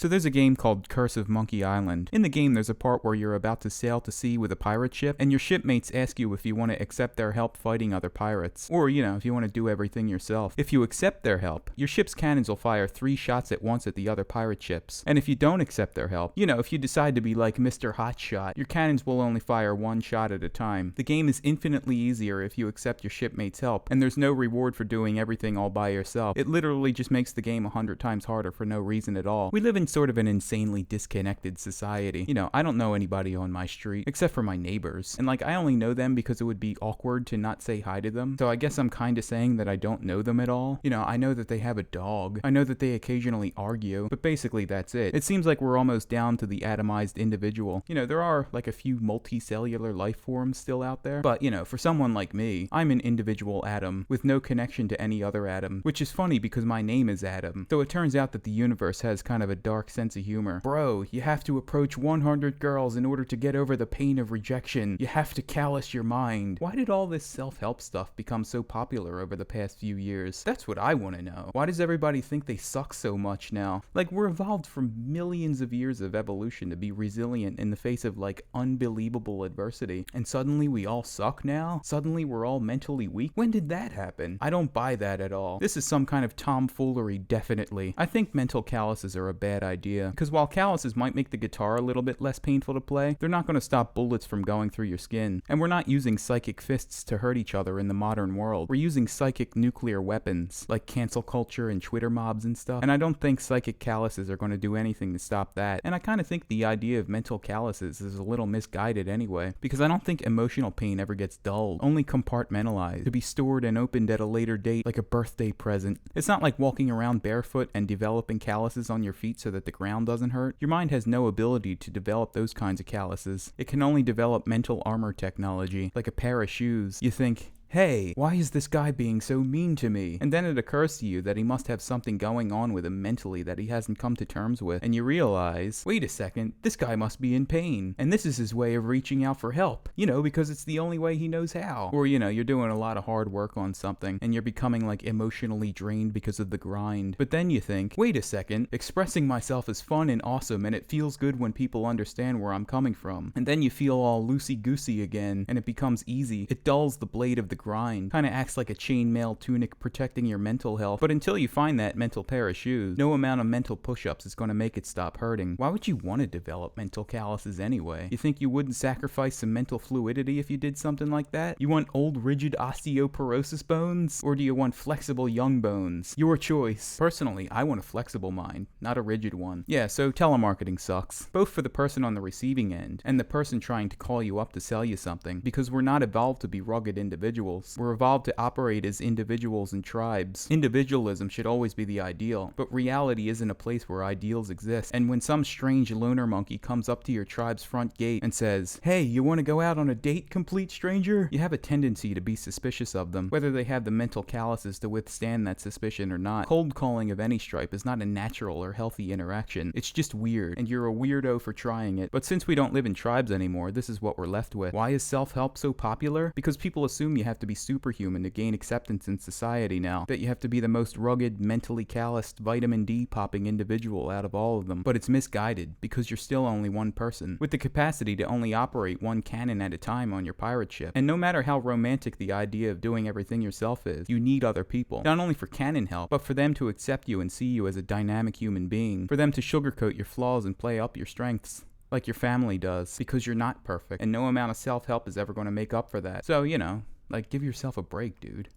So there's a game called Curse of Monkey Island. In the game, there's a part where you're about to sail to sea with a pirate ship, and your shipmates ask you if you want to accept their help fighting other pirates. Or, if you want to do everything yourself. If you accept their help, your ship's cannons will fire 3 shots at once at the other pirate ships. And if you don't accept their help, if you decide to be like Mr. Hotshot, your cannons will only fire 1 shot at a time. The game is infinitely easier if you accept your shipmates' help, and there's no reward for doing everything all by yourself. It literally just makes the game 100 times harder for no reason at all. We live in sort of an insanely disconnected society. I don't know anybody on my street, except for my neighbors. And I only know them because it would be awkward to not say hi to them. So I guess I'm kinda saying that I don't know them at all. I know that they have a dog. I know that they occasionally argue, but basically that's it. It seems like we're almost down to the atomized individual. There are a few multicellular life forms still out there, but for someone like me, I'm an individual atom with no connection to any other atom, which is funny because my name is Adam. So it turns out that the universe has kind of a dark sense of humor. Bro, you have to approach 100 girls in order to get over the pain of rejection. You have to callous your mind. Why did all this self-help stuff become so popular over the past few years? That's what I want to know. Why does everybody think they suck so much now? We're evolved from millions of years of evolution to be resilient in the face of unbelievable adversity. And suddenly we all suck now? Suddenly we're all mentally weak? When did that happen? I don't buy that at all. This is some kind of tomfoolery, definitely. I think mental calluses are a bad idea, because while calluses might make the guitar a little bit less painful to play, they're not going to stop bullets from going through your skin. And we're not using psychic fists to hurt each other in the modern world. We're using psychic nuclear weapons, like cancel culture and Twitter mobs and stuff. And I don't think psychic calluses are going to do anything to stop that. And I kind of think the idea of mental calluses is a little misguided anyway, because I don't think emotional pain ever gets dulled, only compartmentalized, to be stored and opened at a later date like a birthday present. It's not like walking around barefoot and developing calluses on your feet so that the ground doesn't hurt. Your mind has no ability to develop those kinds of calluses. It can only develop mental armor technology, like a pair of shoes. You think, hey, why is this guy being so mean to me? And then it occurs to you that he must have something going on with him mentally that he hasn't come to terms with. And you realize, wait a second, this guy must be in pain. And this is his way of reaching out for help. Because it's the only way he knows how. Or, you're doing a lot of hard work on something and you're becoming emotionally drained because of the grind. But then you think, wait a second, expressing myself is fun and awesome and it feels good when people understand where I'm coming from. And then you feel all loosey-goosey again and it becomes easy. It dulls the blade of the grind. Kind of acts like a chainmail tunic protecting your mental health. But until you find that mental pair of shoes, no amount of mental push-ups is going to make it stop hurting. Why would you want to develop mental calluses anyway? You think you wouldn't sacrifice some mental fluidity if you did something like that? You want old rigid osteoporosis bones? Or do you want flexible young bones? Your choice. Personally, I want a flexible mind, not a rigid one. Yeah, so telemarketing sucks. Both for the person on the receiving end and the person trying to call you up to sell you something, because we're not evolved to be rugged individuals. We're evolved to operate as individuals and tribes. Individualism should always be the ideal, but reality isn't a place where ideals exist. And when some strange loner monkey comes up to your tribe's front gate and says, hey, you want to go out on a date, complete stranger? You have a tendency to be suspicious of them, whether they have the mental calluses to withstand that suspicion or not. Cold calling of any stripe is not a natural or healthy interaction. It's just weird, and you're a weirdo for trying it. But since we don't live in tribes anymore, this is what we're left with. Why is self-help so popular? Because people assume you have to be superhuman to gain acceptance in society now. That you have to be the most rugged, mentally calloused, vitamin D popping individual out of all of them. But it's misguided, because you're still only one person, with the capacity to only operate one cannon at a time on your pirate ship. And no matter how romantic the idea of doing everything yourself is, you need other people. Not only for cannon help, but for them to accept you and see you as a dynamic human being. For them to sugarcoat your flaws and play up your strengths. Like your family does, because you're not perfect, and no amount of self-help is ever going to make up for that. So, give yourself a break, dude.